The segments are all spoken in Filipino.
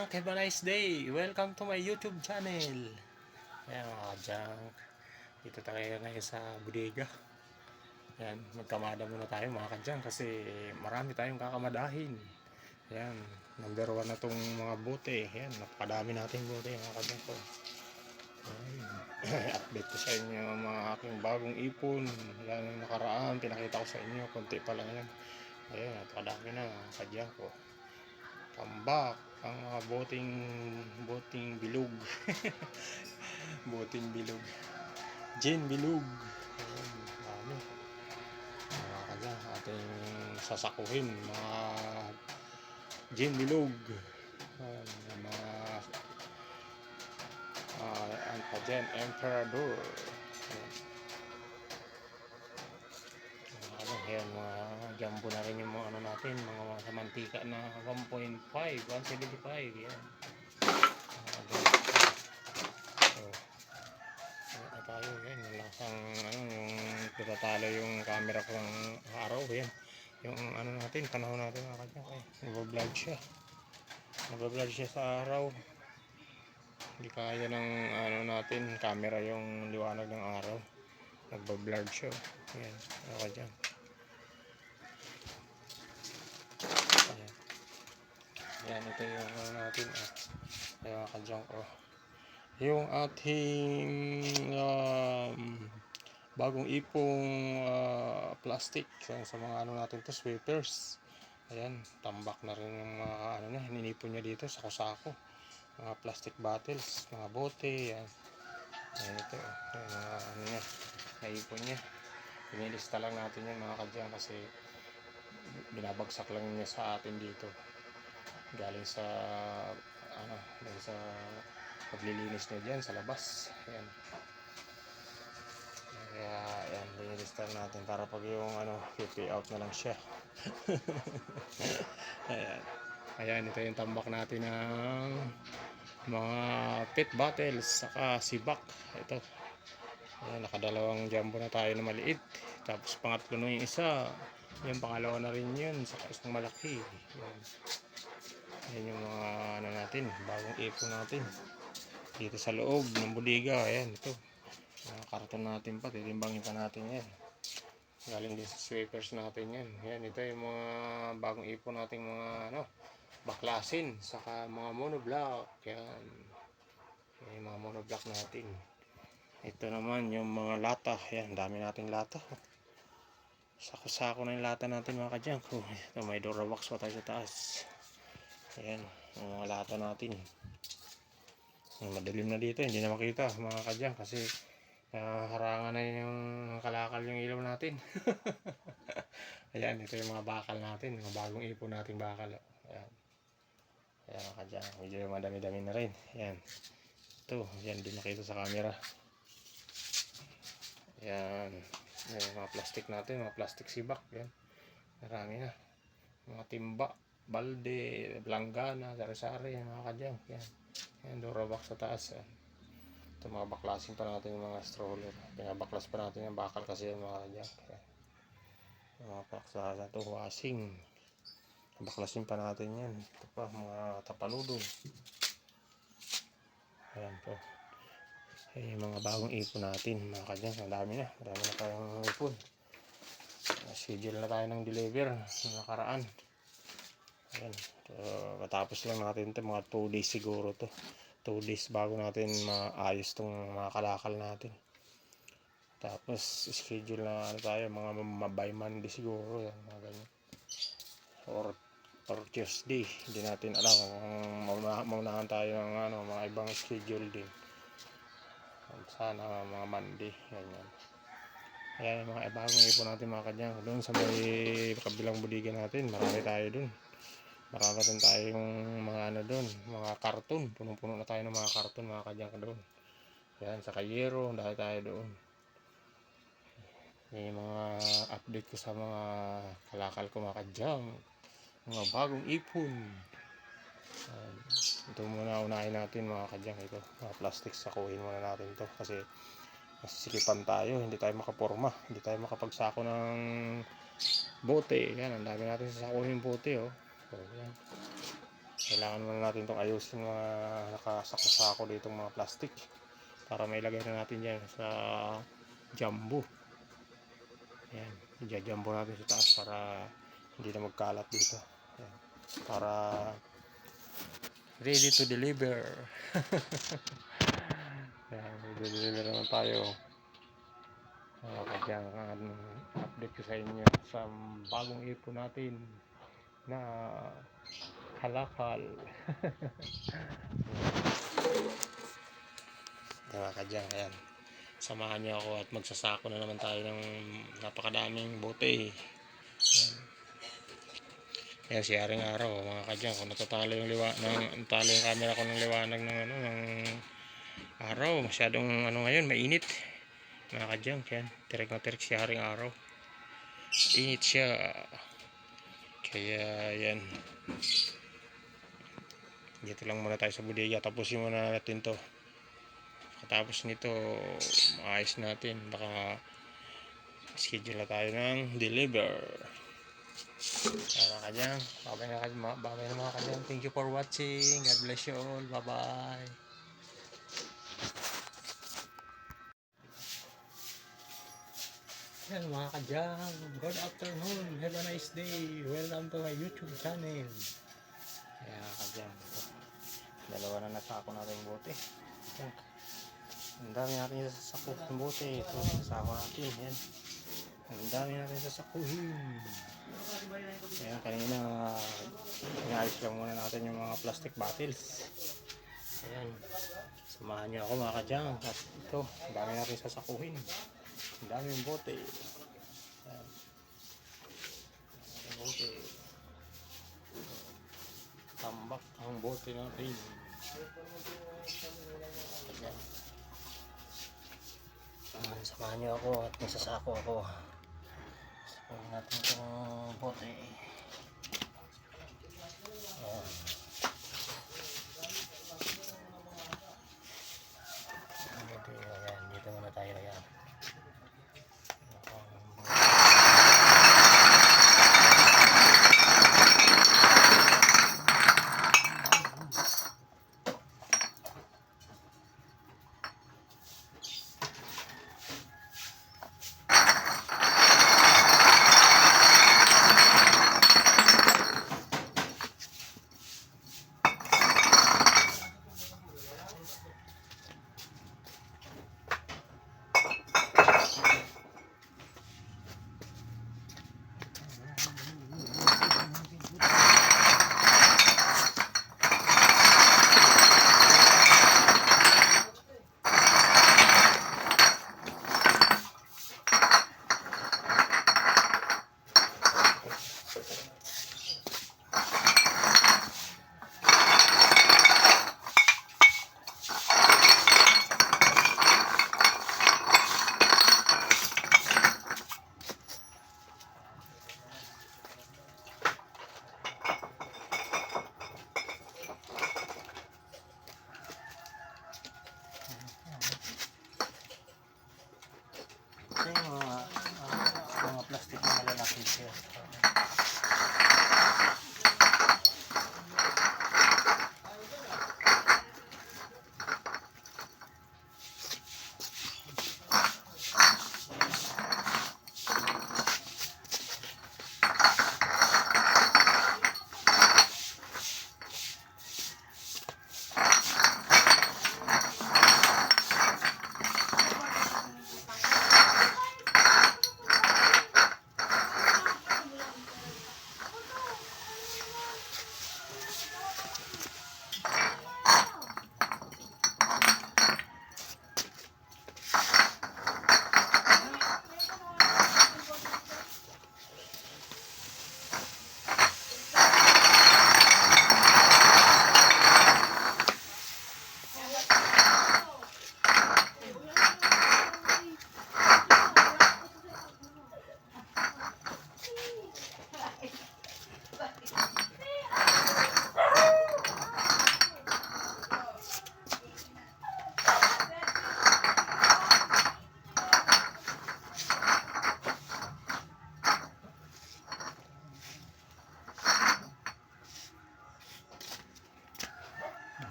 ka-junk, have a nice day. Welcome to my YouTube channel. Ayan mga ka-junk, dito tayo ngayon sa bodega. Ayan, magkamada muna tayo mga ka-junk kasi marami tayong kakamadahin. Ayan, number 1 na tong mga bote. Ayan, napakadami nating bote mga ka-junk ko. Update ko sa inyo mga aking bagong ipon. Yan ang nakaraan, pinakita ko sa inyo, konti pa lang yan. Ayan, napakadami na mga ka-junk ko. Tambak ang mga boting bilog. Boting bilog, gin bilog. Ayan, dami mga kanya ating sasakuhin mga gin bilog. Ayan, mga ang pa dyan, emperador. Ayan, mga jumbo na rin yung mga ano natin, mga sa mantika na 1.5, 175. Yan. Tayo yan, lasang ano, yung tutatalo yung camera ko ng araw. Yan, yung ano natin, panahon natin mga kanya, nagbablog siya sa araw. Hindi kaya ng ano natin, camera yung liwanag ng araw, nagbablog siya. Yan, ako dyan. Yan, ito yung ano natin, kaya ka-junk, yung ating bagong ipong plastic sa mga ano natin to, sweepers. Ayan, tambak na rin yung mga ano niya, ninipon niya dito sa kusako, mga plastic bottles, mga bote. Yan, ayan ito, yung mga ano niya, naipon niya. Pinilista lang natin yan mga kadyan kasi binabagsak lang niya sa atin dito galing sa ano, galing sa paglilinis niya dyan sa labas. Ayan, kaya ayan, binilista natin para pag yung ano, pay out na lang siya. Ayan, ayan, ito yung tambak natin ng mga pet bottles saka sibak. Ito, ayan, nakadalawang jumbo na tayo na maliit, tapos pangatlo na yung isa, yung pangalawa na rin yun, saka isang malaki. Ayan yung mga ano natin, bagong ipon natin dito sa loob ng bodega. Ayan, ito mga karton natin pa, titimbangin pa natin yan, galing din sa sweepers natin yan. Ayan, ito yung mga bagong ipon nating mga ano, baklasin saka mga monoblock. Yan, yung mga monoblock natin. Ito naman yung mga lata. Ayan, dami nating lata, sako-sako na yung lata natin mga ka-junk. Ito, may Durabox pa tayo sa taas. Ayan, yung mga lata natin. Madilim na dito, hindi na makita mga ka-junk kasi harangan na yung kalakal yung ilaw natin. Ayan, ito yung mga bakal natin, mga bagong ipon nating bakal. Ayan, ayan mga ka-junk, medyo madami-dami na rin. Ayan, ito, ayan din nakita sa camera. Ayan, ayan mga plastic natin, mga plastic sibak. Ayan, marami na, mga timba, balde, langgana, sari-sari, mga ka-junk. Yan, yan, Durabox sa taas. Yan. Ito mga baklasin pa natin yung mga stroller, pinabaklas pa natin yung bakal kasi yung mga ka-junk. Yan, yung mga baklas na ito, washing, baklasin pa natin yan. Ito pa, mga tapaludo. Ayan po, ay mga bagong ipon natin mga ka-junk. Ang dami na, marami na tayong ipon. Schedule na tayo ng deliver nakaraan. Ayan, so, matapos lang natin ito, mga 2 days siguro to, 2 days bago natin maayos tong mga kalakal natin. Tapos schedule na ano tayo, mga by Monday siguro. Yan, mga ganyan, or Tuesday, hindi natin alam kung maunahan tayo ng ano, mga ibang schedule din. Sana mga Monday. Ganyan. Ayan yung mga bagong ipon natin mga kanyang. Doon sa may kabilang bodega natin, marami tayo doon. Marami rin tayong mga ano doon, mga karton. Punong-puno na tayo ng mga karton mga kanyang doon. Yan, sa Kayero, dahil tayo doon. Yung mga update ko sa mga kalakal ko mga kanyang, mga bagong ipon. Ito muna unahin natin mga kanyang, ito mga plastic, sakuhin muna natin to kasi masisikipan tayo, hindi tayo makaporma, hindi tayo makapagsako ng bote. Yan, ang dami natin sasakuhin bote. So, yan. Kailangan muna natin itong ayusin mga nakasako-sako ditong mga plastic para mailagay na natin dyan sa jumbo. Ayan, i-jumbo natin sa taas para hindi na magkalat dito. Ayan, para ready to deliver. Ayan, i-deliver naman tayo. Kaya update ko sa inyo sa bagong ipon natin na halakal. Diba kadyang, ayan. Samahan niyo ako at magsasako na naman tayo ng napakadaming bote. Ayan. Ayan si Haring Araw mga kadyang. Kung natatalo yung natalo yung camera ko ng liwanag ng ng araw. Masyadong ngayon, mainit. Mga kadyang, yan. Tirik na tirik si Haring Araw. Init siya. Kaya yan. Dito lang muna tayo sa bodega. Tapusin muna natin to. Tapos nito, maayos natin. Baka schedule na tayo ng deliver. Kaya mga kadyang, babay na mga kadyang. Thank you for watching. God bless you all. Bye bye. Yan mga kadyang, good afternoon, have a nice day, welcome to my YouTube channel. Kaya kadyang, dalawa na nasako natin yung bote. Yan. Ang dami natin sasakuhin bote, ito nasako natin, yan. Ang dami natin sasakuhin. Ayan, kanina inayos lang muna natin yung mga plastic bottles. Ayan, samahan niyo ako mga kadyang, at ito, ang dami natin sasakuhin. Ang daming bote. Ayan. Bote. Tambak ang bote natin. Ayan. Samahan niyo ako at magsasako ako. Sakuhin natin itong bote. Ayan. Ayan, dito muna tayo. Ayan. Ito yung mga plastic na malalaki siya.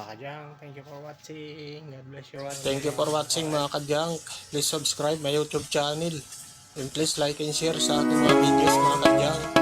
kadyang. Thank you for watching. God bless you all. Thank you for watching mga kadyang. Please subscribe my YouTube channel. And please like and share sa ating mga videos mga kadyang.